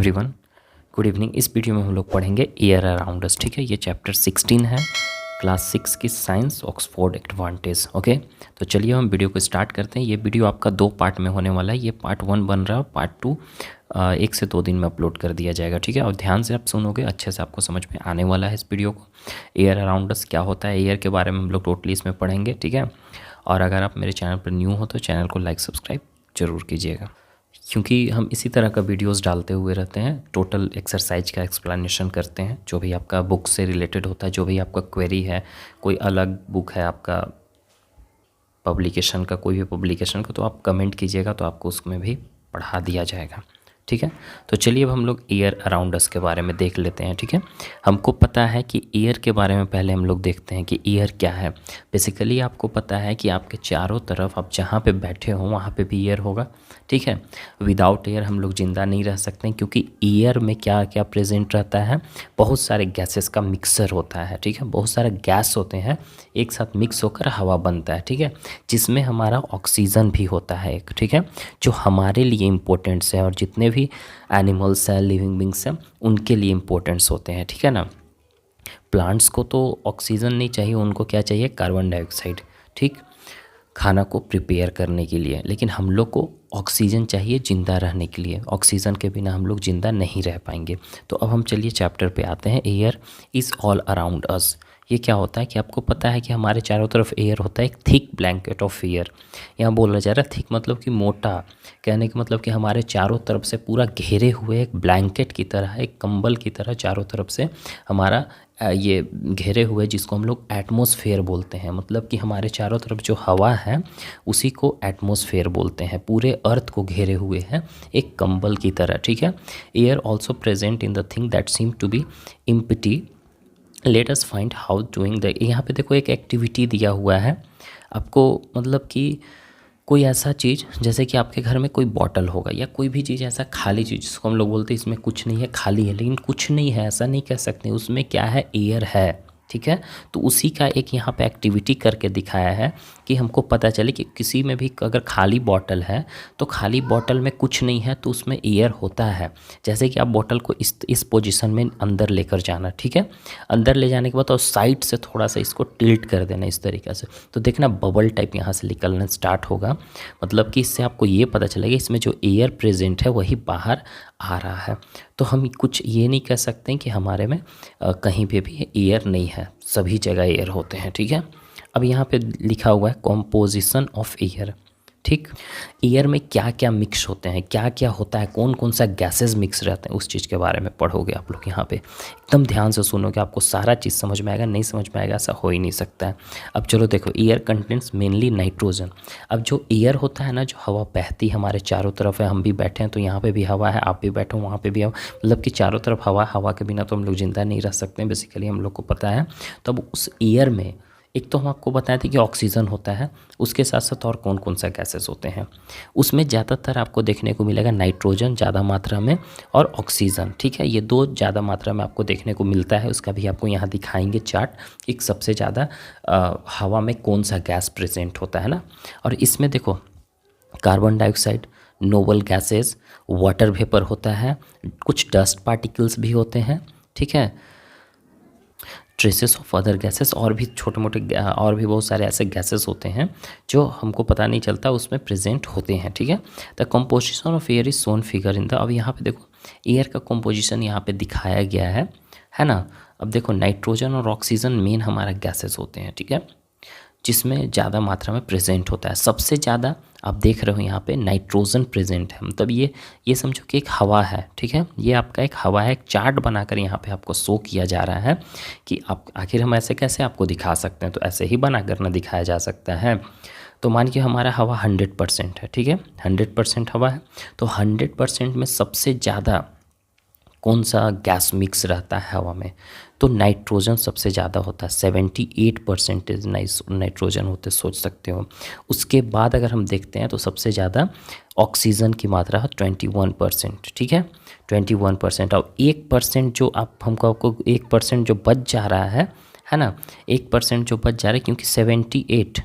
Everyone, good evening. इस video में हम लोग पढ़ेंगे एयर अराउंड अस। ठीक है, ये चैप्टर 16 है, क्लास 6 की साइंस ऑक्सफोर्ड एडवांटेज। ओके, तो चलिए हम वीडियो को स्टार्ट करते हैं। ये वीडियो आपका 2 पार्ट में होने वाला है। ये पार्ट 1 बन रहा है, पार्ट 2 1 से 2 दिन में अपलोड कर दिया जाएगा। ठीक है, और ध्यान से आप सुनोगे, अच्छे से आपको समझ में आने वाला है इस वीडियो को। एयर अराउंड अस क्या होता है, एयर के बारे में हम लोग टोटली इसमें पढ़ेंगे। ठीक है, और अगर आप मेरे चैनल पर न्यू हो तो चैनल को लाइक सब्सक्राइब ज़रूर कीजिएगा, क्योंकि हम इसी तरह का वीडियोस डालते हुए रहते हैं। टोटल एक्सरसाइज का एक्सप्लेनेशन करते हैं, जो भी आपका बुक से रिलेटेड होता है, जो भी आपका क्वेरी है, कोई अलग बुक है आपका पब्लिकेशन का, कोई भी पब्लिकेशन का, तो आप कमेंट कीजिएगा तो आपको उसमें भी पढ़ा दिया जाएगा। ठीक है, तो चलिए अब हम लोग एयर अराउंड अस के बारे में देख लेते हैं। ठीक है, हमको पता है कि एयर के बारे में पहले हम लोग देखते हैं कि एयर क्या है। बेसिकली आपको पता है कि आपके चारों तरफ आप जहाँ पे बैठे हो वहाँ पे भी एयर होगा। ठीक है, विदाउट एयर हम लोग ज़िंदा नहीं रह सकते हैं, क्योंकि एयर में क्या क्या प्रेजेंट रहता है, बहुत सारे गैसेस का मिक्सर होता है। ठीक है, बहुत सारे गैस होते हैं, एक साथ मिक्स होकर हवा बनता है। ठीक है, जिसमें हमारा ऑक्सीजन भी होता है एक। ठीक है, जो हमारे लिए इम्पोर्टेंट्स है और जितने भी एनिमल्स हैं, लिविंग बींग्स हैं, उनके लिए इम्पोर्टेंट्स होते हैं। ठीक है ना, प्लांट्स को तो ऑक्सीजन नहीं चाहिए, उनको क्या चाहिए, कार्बन डाइऑक्साइड। ठीक, खाना को प्रिपेयर करने के लिए। लेकिन हम लोग को ऑक्सीजन चाहिए ज़िंदा रहने के लिए। ऑक्सीजन के बिना हम लोग ज़िंदा नहीं रह पाएंगे। तो अब हम चलिए चैप्टर पे आते हैं। Air is all around us. ये क्या होता है कि आपको पता है कि हमारे चारों तरफ एयर होता है, एक थिक ब्लैंकेट ऑफ एयर। यहाँ बोला जा रहा है थिक मतलब कि मोटा, कहने का मतलब कि हमारे चारों तरफ से पूरा घेरे हुए एक ब्लैंकेट की तरह, एक कंबल की तरह चारों तरफ से हमारा ये घेरे हुए, जिसको हम लोग एटमॉस्फेयर बोलते हैं। मतलब कि हमारे चारों तरफ जो हवा है उसी को एटमॉस्फेयर बोलते हैं। पूरे अर्थ को घेरे हुए है एक कंबल की तरह। ठीक है, air also present in the thing that seem to be empty. Let us find how doing the. यहाँ पे देखो एक एक्टिविटी दिया हुआ है आपको, मतलब कि कोई ऐसा चीज़, जैसे कि आपके घर में कोई बॉटल होगा या कोई भी चीज़ ऐसा खाली चीज़, जिसको हम लोग बोलते हैं इसमें कुछ नहीं है, खाली है। लेकिन कुछ नहीं है ऐसा नहीं कह सकते, उसमें क्या है, एयर है। ठीक है, तो उसी का एक यहाँ पे एक्टिविटी करके दिखाया है कि हमको पता चले कि किसी में भी अगर खाली बॉटल है तो खाली बॉटल में कुछ नहीं है तो उसमें एयर होता है। जैसे कि आप बॉटल को इस पोजीशन में अंदर लेकर जाना। ठीक है, अंदर ले जाने के बाद और साइड से थोड़ा सा इसको टिल्ट कर देना इस तरीक़े से, तो देखना बबल टाइप यहाँ से निकलना स्टार्ट होगा। मतलब कि इससे आपको ये पता चलेगा इसमें जो एयर प्रेजेंट है वही बाहर आ रहा है। तो हम कुछ ये नहीं कह सकते कि हमारे में कहीं पे भी एयर नहीं है, सभी जगह एयर होते हैं। ठीक है, अब यहाँ पे लिखा हुआ है कॉम्पोजिशन ऑफ एयर। ठीक, एयर में क्या क्या मिक्स होते हैं, क्या क्या होता है, कौन कौन सा गैसेस मिक्स रहते हैं, उस चीज़ के बारे में पढ़ोगे आप लोग। यहाँ पे एकदम ध्यान से सुनोगे, आपको सारा चीज़ समझ में आएगा। नहीं समझ में आएगा ऐसा हो ही नहीं सकता है। अब चलो देखो, एयर कंटेंट्स मेनली नाइट्रोजन। अब जो एयर होता है ना, जो हवा बहती हमारे चारों तरफ है, हम भी बैठे हैं तो यहाँ पे भी हवा है, आप भी बैठो वहाँ पे भी हवा, मतलब कि चारों तरफ हवा। हवा के बिना तो हम लोग ज़िंदा नहीं रह सकते, बेसिकली हम लोग को पता है। तो अब उस एयर में एक तो हम आपको बताए थे कि ऑक्सीजन होता है, उसके साथ साथ और कौन कौन सा गैसेस होते हैं। उसमें ज़्यादातर आपको देखने को मिलेगा नाइट्रोजन ज़्यादा मात्रा में और ऑक्सीजन। ठीक है, ये दो ज़्यादा मात्रा में आपको देखने को मिलता है। उसका भी आपको यहाँ दिखाएंगे चार्ट कि सबसे ज़्यादा हवा में कौन सा गैस प्रेजेंट होता है ना। और इसमें देखो carbon dioxide, noble gases, water vapour होता है, कुछ डस्ट पार्टिकल्स भी होते हैं। ठीक है, ट्रेसेस ऑफ अदर गैसेस, और भी छोटे मोटे और भी बहुत सारे ऐसे गैसेस होते हैं जो हमको पता नहीं चलता उसमें प्रेजेंट होते हैं। ठीक है, the composition of air is Son figure in the. अब यहाँ पे देखो एयर का कंपोजिशन यहाँ पे दिखाया गया है ना। अब देखो नाइट्रोजन और ऑक्सीजन मेन हमारा गैसेस होते हैं। ठीक है, जिसमें ज़्यादा मात्रा में प्रेजेंट होता है। सबसे ज़्यादा आप देख रहे हो यहाँ पे नाइट्रोजन प्रेजेंट है। मतलब ये समझो कि एक हवा है। ठीक है, ये आपका एक हवा है। एक चार्ट बनाकर यहाँ पे आपको शो किया जा रहा है कि आप आखिर हम ऐसे कैसे आपको दिखा सकते हैं, तो ऐसे ही बनाकर ना दिखाया जा सकता है। तो मान के हमारा हवा 100% है। ठीक है, 100% हवा है, तो 100% में सबसे ज़्यादा कौन सा गैस मिक्स रहता है हवा में, तो नाइट्रोजन सबसे ज़्यादा होता है। 78% नाइट्रोजन होते, सोच सकते हो। उसके बाद अगर हम देखते हैं तो सबसे ज़्यादा ऑक्सीजन की मात्रा है 21%। ठीक है, 21%। और 1% जो आपको 1% जो बच जा रहा है ना, 1% जो बच जा रहा है, क्योंकि 78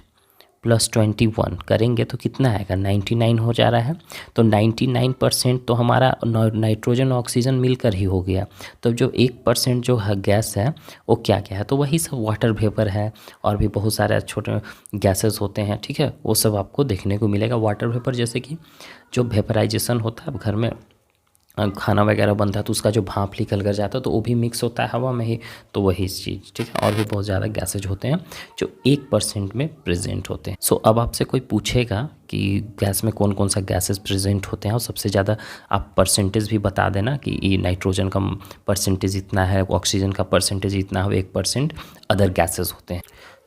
प्लस 21 करेंगे तो कितना आएगा, 99 हो जा रहा है। तो 99% तो हमारा नाइट्रोजन ऑक्सीजन मिलकर ही हो गया। तो जो 1% जो है गैस है वो क्या क्या है, तो वही सब वाटर वेपर है और भी बहुत सारे छोटे गैसेस होते हैं, ठीक है, वो सब आपको देखने को मिलेगा। वाटर वेपर जैसे कि जो वेपराइजेशन होता है, अब घर में खाना वगैरह बनता है तो उसका जो भाप निकल कर जाता है तो वो भी मिक्स होता है हवा में ही, तो वही चीज़, ठीक है। और भी बहुत ज़्यादा गैसेज होते हैं जो 1% में प्रेजेंट होते हैं। सो अब आपसे कोई पूछेगा कि गैस में कौन कौन सा गैसेस प्रेजेंट होते हैं और सबसे ज़्यादा आप परसेंटेज भी बता देना कि ये नाइट्रोजन का परसेंटेज इतना है, ऑक्सीजन का परसेंटेज इतना है, 1% अदर गैसेज होते हैं।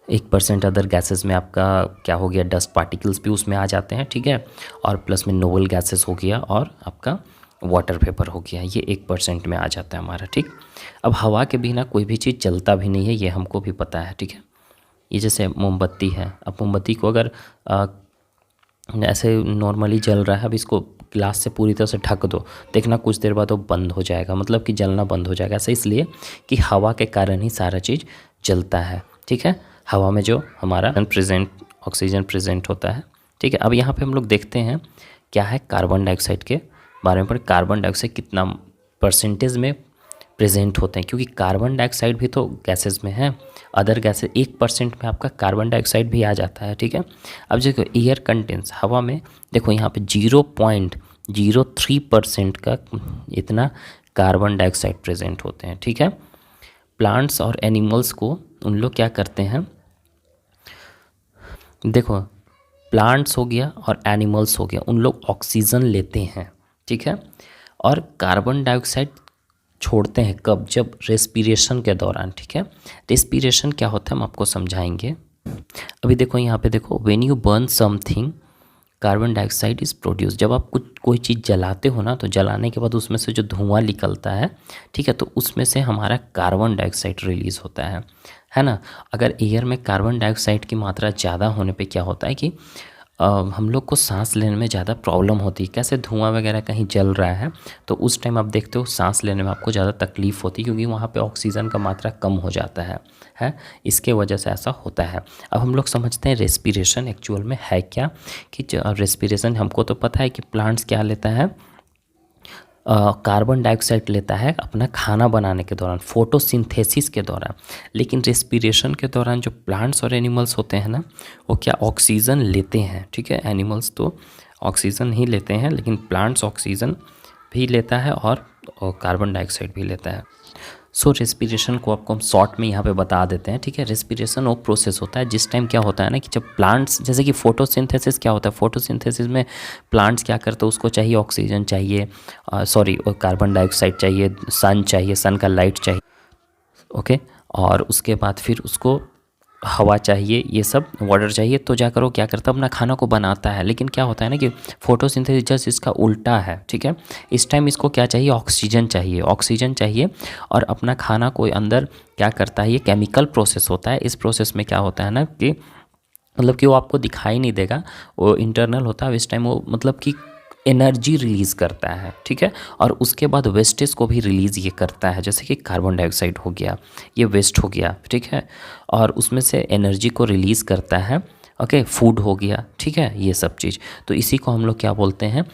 1% अदर गैसेस में आपका क्या हो गया, डस्ट पार्टिकल्स भी उसमें आ जाते हैं, ठीक है, और प्लस में नोबल गैसेस हो गया और आपका वाटर वेपर हो गया, ये 1% में आ जाता है हमारा, ठीक। अब हवा के बिना कोई भी चीज़ चलता भी नहीं है, ये हमको भी पता है, ठीक है। ये जैसे मोमबत्ती है, अब मोमबत्ती को अगर ऐसे नॉर्मली जल रहा है, अब इसको ग्लास से पूरी तरह से ढक दो, देखना कुछ देर बाद वो बंद हो जाएगा, मतलब कि जलना बंद हो जाएगा। ऐसा इसलिए कि हवा के कारण ही सारा चीज़ जलता है, ठीक है। हवा में जो हमारा ऑक्सीजन प्रेजेंट होता है, ठीक है। अब यहाँ पे हम लोग देखते हैं क्या है, कार्बन डाइऑक्साइड के बारे में। कार्बन डाइऑक्साइड कितना परसेंटेज में प्रेजेंट होते हैं, क्योंकि कार्बन डाइऑक्साइड भी तो गैसेस में है, अदर गैसेस 1% में आपका कार्बन डाइऑक्साइड भी आ जाता है, ठीक है। अब देखो एयर कंटेंस, हवा में देखो यहाँ पे 0.03% का इतना कार्बन डाइऑक्साइड प्रेजेंट होते हैं, ठीक है। प्लांट्स और एनिमल्स को उन लोग क्या करते हैं, देखो प्लांट्स हो गया और एनिमल्स हो गया, उन लोग ऑक्सीजन लेते हैं, ठीक है, और कार्बन डाइऑक्साइड छोड़ते हैं कब, जब रेस्पिरेशन के दौरान, ठीक है। रेस्पिरेशन क्या होता है हम आपको समझाएंगे। अभी देखो यहाँ पे देखो, when you burn something carbon dioxide is produce, जब आप कुछ कोई चीज़ जलाते हो ना, तो जलाने के बाद उसमें से जो धुआं निकलता है, ठीक है, तो उसमें से हमारा कार्बन डाइऑक्साइड रिलीज़ होता है ना। अगर एयर में कार्बन डाइऑक्साइड की मात्रा ज़्यादा होने पे क्या होता है कि हम लोग को सांस लेने में ज़्यादा प्रॉब्लम होती है। कैसे, धुआं वगैरह कहीं जल रहा है तो उस टाइम आप देखते हो सांस लेने में आपको ज़्यादा तकलीफ़ होती है, क्योंकि वहाँ पे ऑक्सीजन का मात्रा कम हो जाता है, इसके वजह से ऐसा होता है। अब हम लोग समझते हैं रेस्पिरेशन एक्चुअल में है क्या, कि रेस्पिरेशन हमको तो पता है कि प्लांट्स क्या लेता है, कार्बन डाइऑक्साइड लेता है अपना खाना बनाने के दौरान, फोटोसिंथेसिस के दौरान। लेकिन रेस्पिरेशन के दौरान जो प्लांट्स और एनिमल्स होते हैं ना, वो क्या ऑक्सीजन लेते हैं, ठीक है। एनिमल्स तो ऑक्सीजन ही लेते हैं, लेकिन प्लांट्स ऑक्सीजन भी लेता है और कार्बन डाइऑक्साइड भी लेता है। सो रेस्पिरेशन को आपको हम शॉर्ट में यहाँ पे बता देते हैं, ठीक है। रेस्पिरेशन वो प्रोसेस होता है जिस टाइम क्या होता है ना, कि जब प्लांट्स, जैसे कि फोटोसिंथेसिस क्या होता है, फोटोसिंथेसिस में प्लांट्स क्या करते हैं, उसको चाहिए ऑक्सीजन चाहिए, कार्बन डाइऑक्साइड चाहिए, सन चाहिए, सन का लाइट चाहिए, ओके, और उसके बाद फिर उसको हवा चाहिए, ये सब वाटर चाहिए, तो जाकर वो क्या करता है, अपना खाना को बनाता है। लेकिन क्या होता है ना कि फोटोसिंथेसिस जस्ट इसका उल्टा है, ठीक है। इस टाइम इसको क्या चाहिए, ऑक्सीजन चाहिए, ऑक्सीजन चाहिए, और अपना खाना को अंदर क्या करता है, ये केमिकल प्रोसेस होता है। इस प्रोसेस में क्या होता है ना कि मतलब कि वो आपको दिखाई नहीं देगा, वो इंटरनल होता है। इस टाइम वो मतलब कि एनर्जी रिलीज़ करता है, ठीक है, और उसके बाद वेस्टेज को भी रिलीज़ ये करता है, जैसे कि कार्बन डाइऑक्साइड हो गया, ये वेस्ट हो गया, ठीक है, और उसमें से एनर्जी को रिलीज़ करता है, ओके, फूड हो गया, ठीक है, ये सब चीज़। तो इसी को हम लोग क्या बोलते हैं,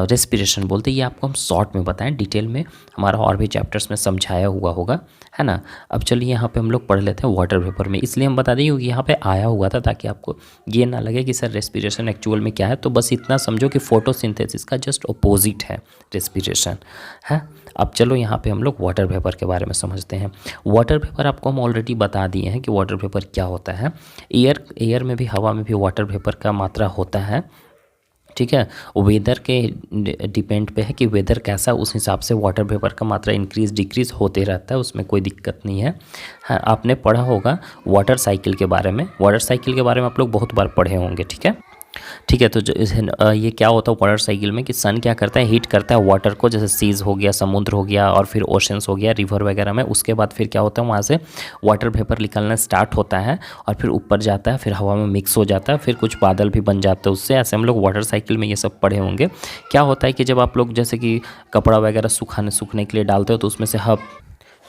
रेस्पिरेशन बोलते हैं। ये आपको हम शॉर्ट में बताएं, डिटेल में हमारा और भी चैप्टर्स में समझाया हुआ होगा, है ना। अब चलिए यहाँ पे हम लोग पढ़ लेते हैं वाटर वेपर में, इसलिए हम बता दें क्योंकि यहाँ पे आया हुआ था, ताकि आपको ये ना लगे कि सर रेस्पिरेशन एक्चुअल में क्या है। तो बस इतना समझो कि फोटोसिंथेसिस का जस्ट अपोजिट है रेस्पिरेशन, है। अब चलो यहाँ पे हम लोग वाटर वेपर के बारे में समझते हैं। वाटर वेपर आपको हम ऑलरेडी बता दिए हैं कि वाटर वेपर क्या होता है। एयर में भी, हवा में भी वाटर वेपर का मात्रा होता है, ठीक है। वेदर के डिपेंड पे है कि वेदर कैसा, उस हिसाब से वाटर वेपर का मात्रा इंक्रीज डिक्रीज होते रहता है, उसमें कोई दिक्कत नहीं है। हाँ, आपने पढ़ा होगा वाटर साइकिल के बारे में, वाटर साइकिल के बारे में आप लोग बहुत बार पढ़े होंगे, ठीक है। ठीक है, तो ये क्या होता है वाटर साइकिल में कि सन क्या करता है, हीट करता है वाटर को, जैसे सीज हो गया, समुद्र हो गया, और फिर ओशंस हो गया, रिवर वगैरह में। उसके बाद फिर क्या होता है, वहाँ से वाटर वेपर निकलना स्टार्ट होता है और फिर ऊपर जाता है, फिर हवा में मिक्स हो जाता है, फिर कुछ बादल भी बन जाते हैं उससे। ऐसे हम लोग वाटर साइकिल में ये सब पढ़े होंगे। क्या होता है कि जब आप लोग जैसे कि कपड़ा वगैरह सूखने के लिए डालते हो, तो उसमें से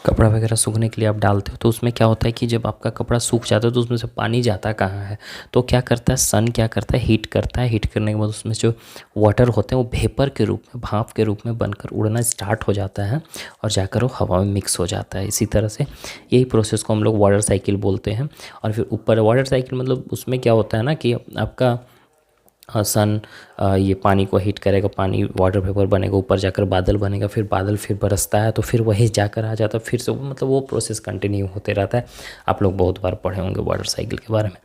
कपड़ा वगैरह सूखने के लिए आप डालते हो तो उसमें क्या होता है कि जब आपका कपड़ा सूख जाता है तो उसमें से पानी जाता कहाँ है, तो क्या करता है सन, क्या करता है हीट करता है। हीट करने के बाद उसमें जो वाटर होते हैं वो वेपर के रूप में, भाप के रूप में बनकर उड़ना स्टार्ट हो जाता है और जाकर वो हवा में मिक्स हो जाता है। इसी तरह से यही प्रोसेस को हम लोग वाटर साइकिल बोलते हैं। और फिर ऊपर वाटर साइकिल मतलब उसमें क्या होता है ना कि आपका सन ये पानी को हीट करेगा, पानी वाटर वेपर बनेगा, ऊपर जाकर बादल बनेगा, फिर बादल फिर बरसता है तो फिर वही जाकर आ जाता है, फिर से मतलब वो प्रोसेस कंटिन्यू होते रहता है। आप लोग बहुत बार पढ़े होंगे वाटर साइकिल के बारे में।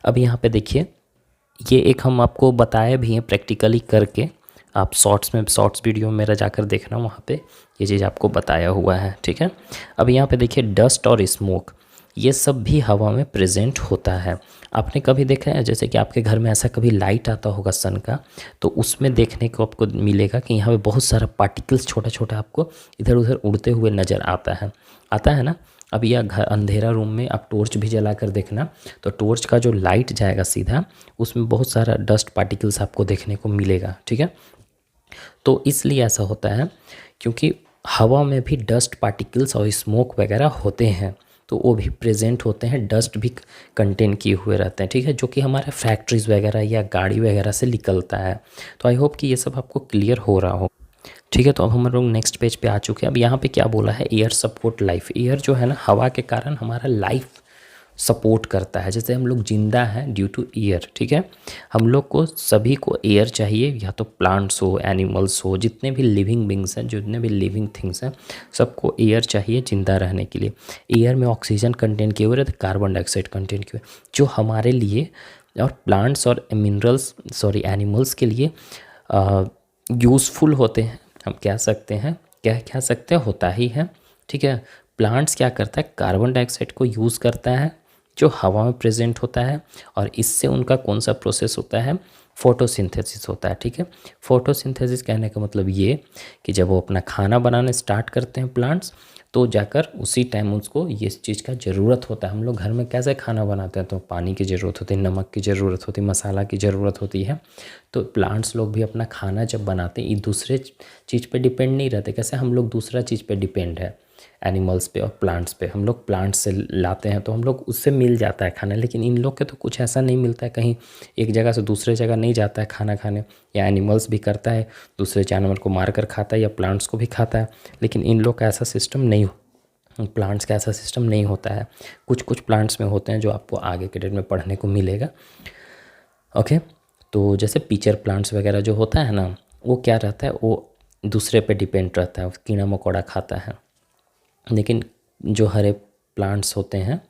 अब यहाँ पे देखिए, ये एक हम आपको बताए भी हैं प्रैक्टिकली करके, आप शॉर्ट्स वीडियो में मेरा जाकर देखना, वहाँ पे ये चीज़ आपको बताया हुआ है, ठीक है। अब यहाँ पे देखिए डस्ट और स्मोक, ये सब भी हवा में प्रेजेंट होता है। आपने कभी देखा है जैसे कि आपके घर में ऐसा कभी लाइट आता होगा सन का, तो उसमें देखने को आपको मिलेगा कि यहाँ पे बहुत सारा पार्टिकल्स छोटा छोटा आपको इधर उधर उड़ते हुए नज़र आता है ना। अब यह घर अंधेरा रूम में आप टॉर्च भी जला कर देखना, तो टॉर्च का जो लाइट जाएगा सीधा, उसमें बहुत सारा डस्ट पार्टिकल्स आपको देखने को मिलेगा, ठीक है। तो इसलिए ऐसा होता है क्योंकि हवा में भी डस्ट पार्टिकल्स और स्मोक वगैरह होते हैं, तो वो भी प्रेजेंट होते हैं, डस्ट भी कंटेन किए हुए रहते हैं, ठीक है, जो कि हमारे फैक्ट्रीज़ वगैरह या गाड़ी वगैरह से निकलता है। तो आई होप कि ये सब आपको क्लियर हो रहा हो, ठीक है। तो अब हम लोग नेक्स्ट पेज पे आ चुके हैं। अब यहाँ पे क्या बोला है, एयर सपोर्ट लाइफ। एयर जो है ना, हवा के कारण हमारा लाइफ सपोर्ट करता है। जैसे हम लोग जिंदा हैं ड्यू टू एयर, ठीक है। हम लोग को सभी को एयर चाहिए, या तो प्लांट्स हो, एनिमल्स हो, जितने भी लिविंग बींग्स हैं, जितने भी लिविंग थिंग्स हैं, सबको एयर चाहिए जिंदा रहने के लिए। एयर में ऑक्सीजन कंटेन किए हुए रहते, कार्बन डाइऑक्साइड कंटेन किए हुए, जो हमारे लिए और प्लांट्स और एनिमल्स के लिए यूज़फुल होते हैं। हम कह सकते हैं होता ही है, ठीक है। प्लांट्स क्या करता है, कार्बन डाइऑक्साइड को यूज़ करता है जो हवा में प्रेजेंट होता है, और इससे उनका कौन सा प्रोसेस होता है, फोटोसिंथेसिस होता है, ठीक है। फोटोसिंथेसिस कहने का मतलब ये कि जब वो अपना खाना बनाने स्टार्ट करते हैं प्लांट्स, तो जाकर उसी टाइम उसको ये चीज़ का ज़रूरत होता है। हम लोग घर में कैसे खाना बनाते हैं, तो पानी की ज़रूरत होती है, नमक की ज़रूरत होती है, मसाला की ज़रूरत होती है। तो प्लांट्स लोग भी अपना खाना जब बनाते हैं, ये दूसरे चीज़ पे डिपेंड नहीं रहते। कैसे हम लोग दूसरा चीज़ पे डिपेंड है, एनिमल्स पे और प्लांट्स पे। हम लोग प्लांट्स से लाते हैं तो हम लोग उससे मिल जाता है खाना, लेकिन इन लोग के तो कुछ ऐसा नहीं मिलता है, कहीं एक जगह से दूसरे जगह नहीं जाता है खाना खाने। या एनिमल्स भी करता है, दूसरे जानवर को मार कर खाता है, या प्लांट्स को भी खाता है, लेकिन इन लोग का ऐसा सिस्टम नहीं, प्लांट्स का ऐसा सिस्टम नहीं होता है। कुछ कुछ प्लांट्स में होते हैं जो आपको आगे के डेट में पढ़ने को मिलेगा, ओके। तो जैसे पिचर प्लांट्स वगैरह जो होता है ना, वो क्या रहता है, वो दूसरे पे डिपेंड रहता है, कीड़ा मकोड़ा खाता है। लेकिन जो हरे प्लांट्स होते हैं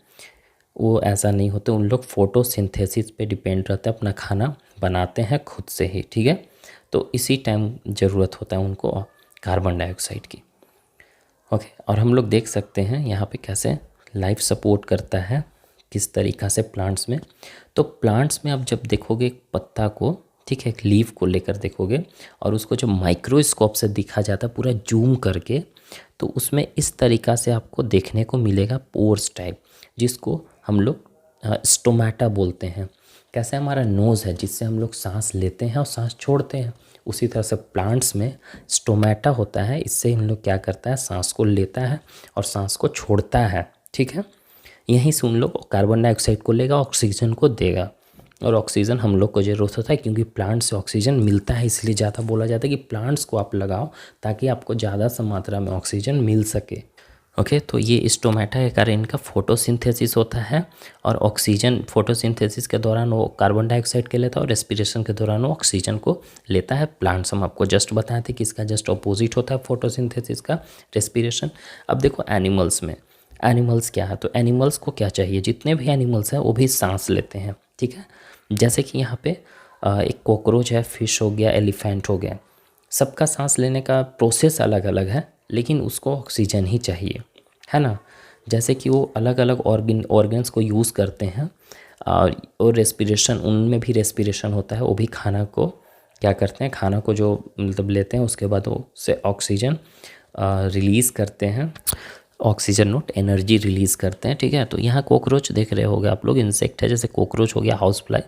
वो ऐसा नहीं होते, उन लोग फोटोसिंथेसिस पे डिपेंड रहते हैं, अपना खाना बनाते हैं खुद से ही, ठीक है। तो इसी टाइम ज़रूरत होता है उनको कार्बन डाइऑक्साइड की, ओके। और हम लोग देख सकते हैं यहाँ पे कैसे लाइफ सपोर्ट करता है, किस तरीक़ा से प्लांट्स में। तो प्लांट्स में आप जब देखोगे एक पत्ता को, ठीक है, एक लीफ को लेकर देखोगे, और उसको जब माइक्रोस्कोप से दिखा जाता है पूरा जूम करके, तो उसमें इस तरीक़ा से आपको देखने को मिलेगा पोर्स टाइप, जिसको हम लोग स्टोमेटा बोलते हैं। कैसे हमारा नोज़ है जिससे हम लोग सांस लेते हैं और सांस छोड़ते हैं, उसी तरह से प्लांट्स में स्टोमेटा होता है। इससे हम लोग क्या करता है, सांस को लेता है और सांस को छोड़ता है, ठीक है। यहीं से उन लोग कार्बन डाइऑक्साइड को लेगा, ऑक्सीजन को देगा, और ऑक्सीजन हम लोग को ज़रूरत होता है क्योंकि प्लांट से ऑक्सीजन मिलता है। इसलिए ज़्यादा बोला जाता है कि प्लांट्स को आप लगाओ ताकि आपको ज़्यादा सा मात्रा में ऑक्सीजन मिल सके, ओके। तो ये स्टोमेटा के कारण इनका फोटोसिंथेसिस होता है, और ऑक्सीजन फोटोसिंथेसिस के दौरान वो कार्बन डाइऑक्साइड के लेता है, और रेस्पिरेशन के दौरान वो ऑक्सीजन को लेता है। प्लांट्स हम आपको जस्ट बताए थे कि इसका जस्ट अपोजिट होता है फोटोसिंथेसिस का, रेस्पिरेशन। अब देखो एनिमल्स में, एनिमल्स क्या है, तो एनिमल्स को क्या चाहिए, जितने भी एनिमल्स हैं वो भी सांस लेते हैं, ठीक है। जैसे कि यहाँ पे एक कॉकरोच है, फिश हो गया, एलिफेंट हो गया, सबका सांस लेने का प्रोसेस अलग अलग है, लेकिन उसको ऑक्सीजन ही चाहिए, है ना। जैसे कि वो अलग अलग ऑर्गन्स को यूज़ करते हैं, और रेस्पिरेशन, उनमें भी रेस्पिरेशन होता है, वो भी खाना को क्या करते हैं, खाना को जो मतलब लेते हैं, उसके बाद वो से ऑक्सीजन रिलीज़ करते हैं, ऑक्सीजन नोट एनर्जी रिलीज़ करते हैं, ठीक है। तो यहाँ कॉकरोच देख रहे होगे आप लोग, इंसेक्ट है, जैसे कॉकरोच हो गया, हाउस फ्लाई,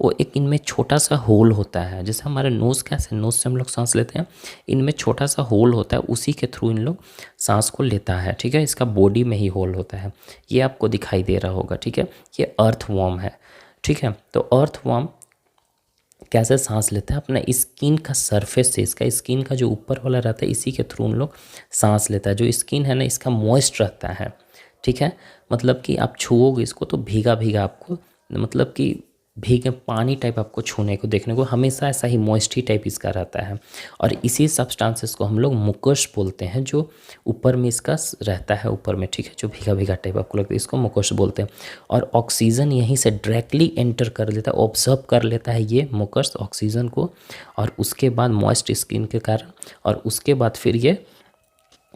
वो एक इनमें छोटा सा होल होता है, जैसे हमारे नोज़ कैसे नोज़ से हम लोग सांस लेते हैं, इनमें छोटा सा होल होता है, उसी के थ्रू इन लोग सांस को लेता है, ठीक है। इसका बॉडी में ही होल होता है, ये आपको दिखाई दे रहा होगा, ठीक है। ये अर्थवॉर्म है, ठीक है। तो अर्थवॉर्म कैसे सांस लेता है, अपना स्किन का सरफेस से, इसका स्किन का जो ऊपर वाला रहता है इसी के थ्रू उन लोग सांस लेता है। जो स्किन है ना, इसका मॉइस्ट रहता है, ठीक है। मतलब कि आप छुओगे इसको तो भीगा भीगा आपको, मतलब कि भीगे पानी टाइप आपको छूने को देखने को हमेशा ऐसा ही मॉइस्टी टाइप इसका रहता है। और इसी सब्सटेंसेस को हम लोग मुकस बोलते हैं, जो ऊपर में इसका रहता है ऊपर में, ठीक है, जो भीगा भीगा टाइप आपको लगता है, इसको मुकस बोलते हैं। और ऑक्सीजन यहीं से डायरेक्टली एंटर कर लेता है, ऑब्जर्व कर लेता है ये मुकस ऑक्सीजन को, और उसके बाद मॉइस्ट स्किन के कारण, और उसके बाद फिर ये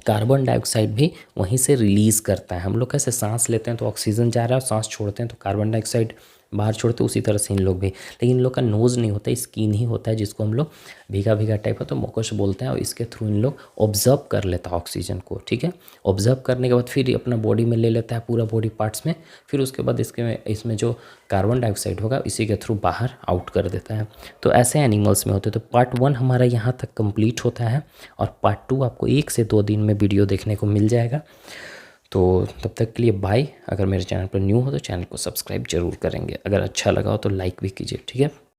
कार्बन डाइऑक्साइड भी वहीं से रिलीज़ करता है। हम लोग कैसे सांस लेते हैं तो ऑक्सीजन जा रहा है, सांस छोड़ते हैं तो कार्बन डाइऑक्साइड बाहर छोड़ते हैं, उसी तरह से इन लोग भी, लेकिन इन लोग का नोज़ नहीं होता, स्किन ही होता है, जिसको हम लोग भीगा भीगा टाइप है तो मुकस बोलते हैं। और इसके थ्रू इन लोग ऑब्जर्व कर लेता है ऑक्सीजन को, ठीक है। ऑब्जर्व करने के बाद फिर अपना बॉडी में ले लेता है, पूरा बॉडी पार्ट्स में, फिर उसके बाद इसमें जो कार्बन डाइऑक्साइड होगा इसी के थ्रू बाहर आउट कर देता है। तो ऐसे एनिमल्स में होते हैं। तो पार्ट 1 हमारा यहाँ तक कंप्लीट होता है, और पार्ट 2 आपको 1 से 2 दिन में वीडियो देखने को मिल जाएगा। तो तब तक के लिए बाय। अगर मेरे चैनल पर न्यू हो तो चैनल को सब्सक्राइब जरूर करेंगे, अगर अच्छा लगा हो तो लाइक भी कीजिए, ठीक है।